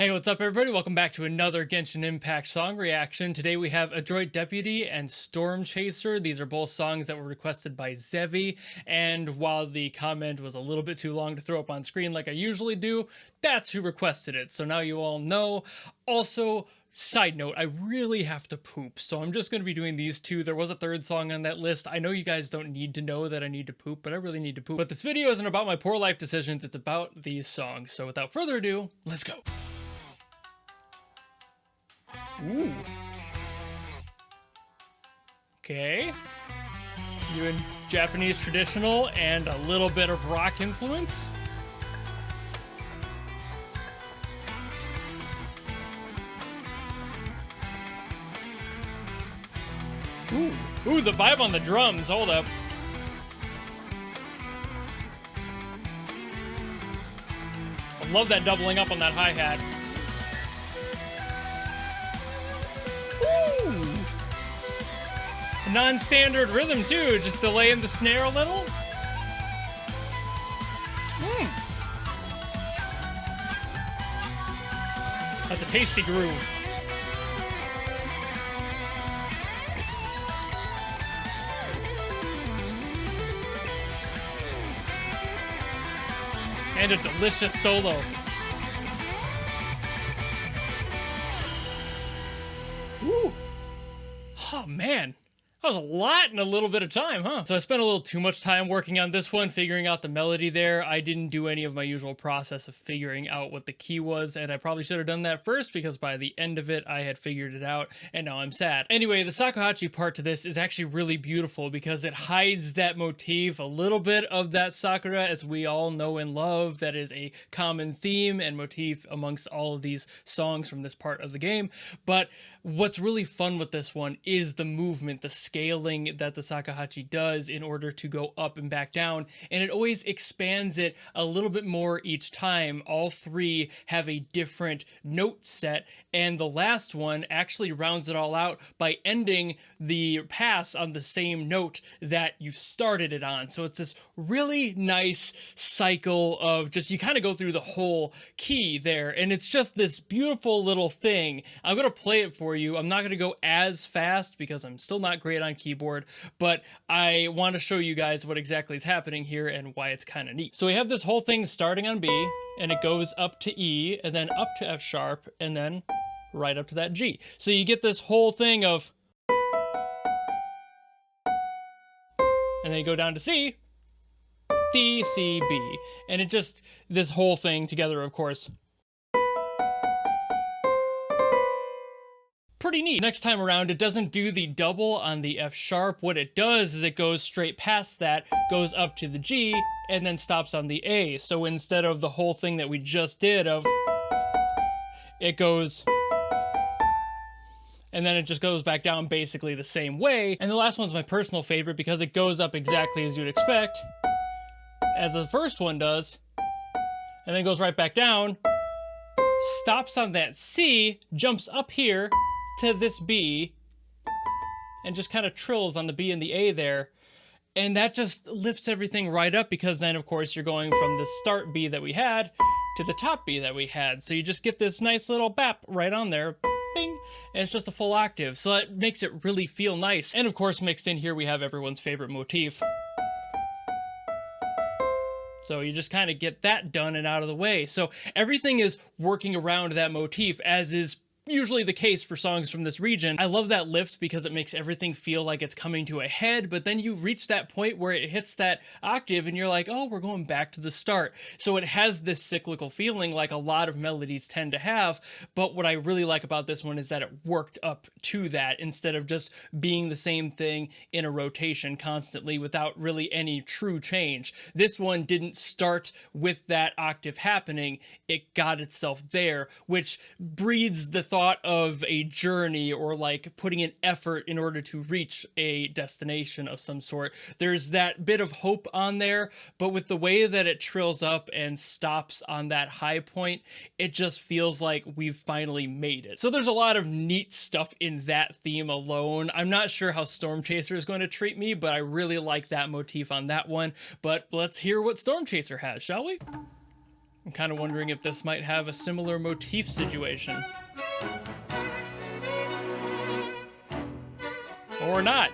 Hey, what's up everybody? Welcome back to another Genshin Impact song reaction. Today we have Adroit Deputy and Storm Chaser. These are both songs that were requested by Zevi, and while the comment was a little bit too long to throw up on screen like I usually do, that's who requested it, so now you all know. Also, side note, I really have to poop, so I'm just going to be doing these two. There was a third song on that list. I know you guys don't need to know that I need to poop, but I really need to poop. But this video isn't about my poor life decisions, it's about these songs. So without further ado, let's go. Ooh. Okay. Doing Japanese traditional and a little bit of rock influence. Ooh. Ooh, the vibe on the drums. Hold up. I love that doubling up on that hi-hat. Non-standard rhythm too, just delaying the snare a little. That's a tasty groove. And a delicious solo. Ooh. Oh man. That was a lot in a little bit of time, huh? So I spent a little too much time working on this one, figuring out the melody there. I didn't do any of my usual process of figuring out what the key was, and I probably should have done that first because by the end of it, I had figured it out, and now I'm sad. Anyway, the Shakuhachi part to this is actually really beautiful because it hides that motif, a little bit of that Sakura, as we all know and love. That is a common theme and motif amongst all of these songs from this part of the game. But what's really fun with this one is the movement, the scaling that the Shakuhachi does in order to go up and back down, and it always expands it a little bit more each time. All three have a different note set, and the last one actually rounds it all out by ending the pass on the same note that you started it on. So it's this really nice cycle of just, you kind of go through the whole key there, and it's just this beautiful little thing. I'm going to play it for you. I'm not going to go as fast because I'm still not great on keyboard, but I want to show you guys what exactly is happening here and why it's kind of neat. So we have this whole thing starting on B, and it goes up to E, and then up to F sharp, and then right up to that G. So you get this whole thing of, and then you go down to C, D, C, B, and it just, this whole thing together, of course. Pretty neat. Next time around, it doesn't do the double on the F sharp. What it does is it goes straight past that, goes up to the G, and then stops on the A. So instead of the whole thing that we just did of, it goes, and then it just goes back down basically the same way. And the last one's my personal favorite because it goes up exactly as you'd expect, as the first one does, and then goes right back down, stops on that C, jumps up here to this B, and just kind of trills on the B and the A there. And that just lifts everything right up because then, of course, you're going from the start B that we had to the top B that we had. So you just get this nice little bap right on there. Bing, and it's just a full octave. So that makes it really feel nice. And of course, mixed in here, we have everyone's favorite motif. So you just kind of get that done and out of the way. So everything is working around that motif, as is usually the case for songs from this region. I love that lift because it makes everything feel like it's coming to a head, but then you reach that point where it hits that octave and you're like, oh, we're going back to the start. So it has this cyclical feeling like a lot of melodies tend to have, but what I really like about this one is that it worked up to that instead of just being the same thing in a rotation constantly without really any true change. This one didn't start with that octave happening, it got itself there, which breeds the thought of a journey or like putting an effort in order to reach a destination of some sort. There's that bit of hope on there, but with the way that it trills up and stops on that high point, it just feels like we've finally made it. So there's a lot of neat stuff in that theme alone. I'm not sure how Storm Chaser is going to treat me, but I really like that motif on that one. But let's hear what Storm Chaser has, shall we? I'm kind of wondering if this might have a similar motif situation. Or not.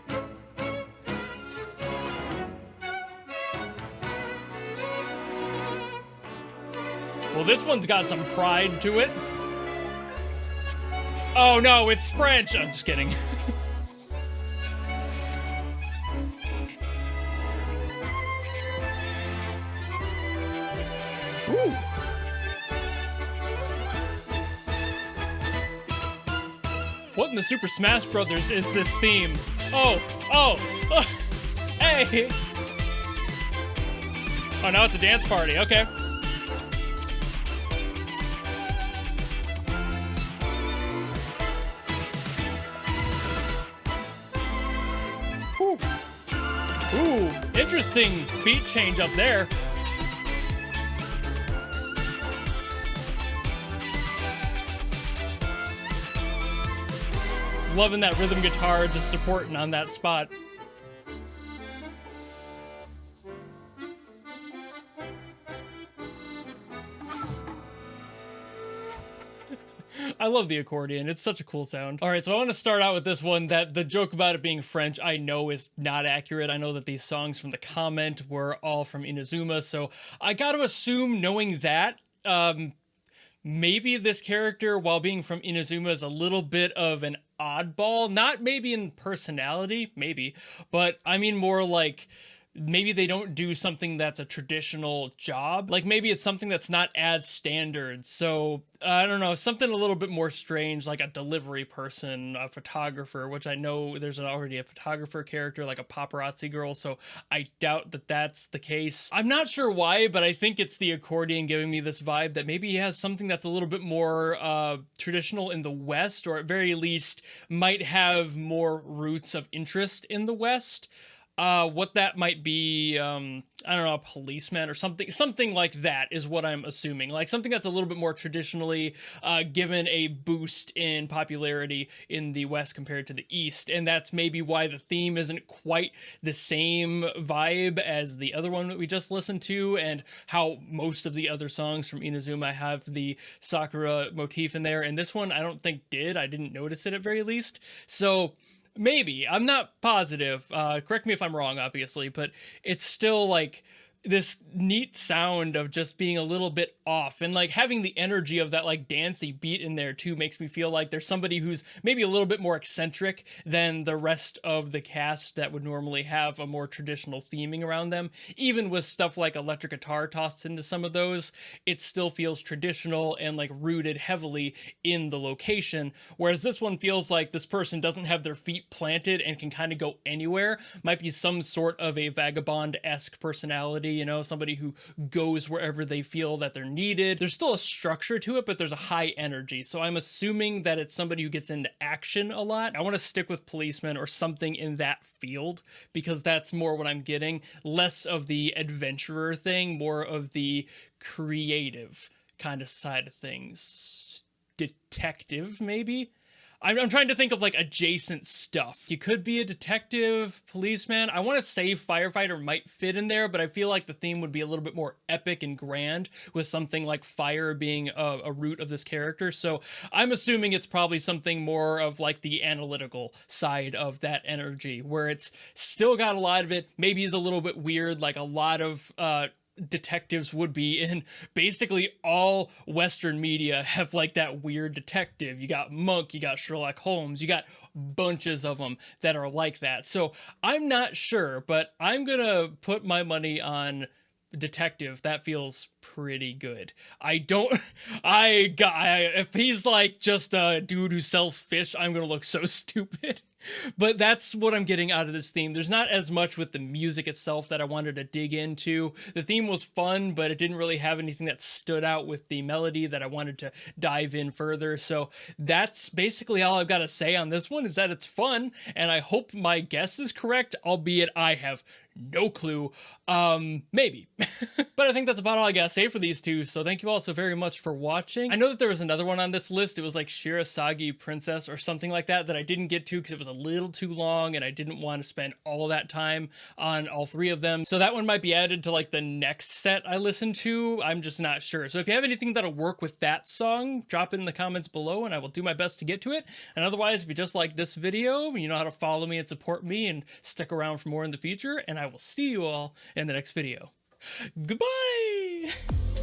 Well, this one's got some pride to it. Oh no, it's French! I'm just kidding. Ooh. What in the Super Smash Brothers is this theme? Oh, hey! Oh, now it's a dance party, okay. Ooh, interesting beat change up there. Loving that rhythm guitar just supporting on that spot. I love the accordion. It's such a cool sound. All right, so I want to start out with this one, that the joke about it being French, I know is not accurate. I know that these songs from the comment were all from Inazuma, so I got to assume, knowing that, maybe this character, while being from Inazuma, is a little bit of an oddball. Not maybe in personality, maybe, but I mean more like maybe they don't do something that's a traditional job. Like maybe it's something that's not as standard. So I don't know, something a little bit more strange, like a delivery person, a photographer, which I know there's already a photographer character, like a paparazzi girl. So I doubt that that's the case. I'm not sure why, but I think it's the accordion giving me this vibe that maybe he has something that's a little bit more traditional in the West, or at very least might have more roots of interest in the West. What that might be, I don't know, a policeman or something like that is what I'm assuming. Like something that's a little bit more traditionally given a boost in popularity in the West compared to the East. And that's maybe why the theme isn't quite the same vibe as the other one that we just listened to, and how most of the other songs from Inazuma have the Sakura motif in there. And this one I don't think did. I didn't notice it at very least. So maybe. I'm not positive. Correct me if I'm wrong, obviously, but it's still like this neat sound of just being a little bit off, and like having the energy of that like dancey beat in there too makes me feel like there's somebody who's maybe a little bit more eccentric than the rest of the cast that would normally have a more traditional theming around them. Even with stuff like electric guitar tossed into some of those, it still feels traditional and like rooted heavily in the location, whereas this one feels like this person doesn't have their feet planted and can kind of go anywhere. Might be some sort of a vagabond-esque personality, you know, somebody who goes wherever they feel that they're needed. There's still a structure to it, but there's a high energy. So I'm assuming that it's somebody who gets into action a lot. I want to stick with policeman or something in that field, because that's more what I'm getting. Less of the adventurer thing, more of the creative kind of side of things. Detective, maybe? I'm trying to think of like adjacent stuff. You could be a detective, policeman. I want to say firefighter might fit in there, but I feel like the theme would be a little bit more epic and grand, with something like fire being a root of this character. So I'm assuming it's probably something more of like the analytical side of that energy, where it's still got a lot of it. Maybe is a little bit weird, like a lot of detectives would be in basically all Western media have like that weird detective. You got Monk, you got Sherlock Holmes, you got bunches of them that are like that. So I'm not sure, but I'm gonna put my money on detective. That feels pretty good. If he's like just a dude who sells fish, I'm gonna look so stupid. But that's what I'm getting out of this theme. There's not as much with the music itself that I wanted to dig into. The theme was fun, but it didn't really have anything that stood out with the melody that I wanted to dive in further. So that's basically all I've got to say on this one, is that it's fun, and I hope my guess is correct, albeit I have No clue. Maybe. But I think that's about all I gotta say for these two, so thank you all so very much for watching. I know that there was another one on this list. It was like Shirasagi Princess or something like that I didn't get to because it was a little too long and I didn't want to spend all that time on all three of them. So that one might be added to like the next set I listen to. I'm just not sure. So if you have anything that'll work with that song, drop it in the comments below and I will do my best to get to it. And otherwise, if you just like this video, you know how to follow me and support me and stick around for more in the future. And I will see you all in the next video. Goodbye!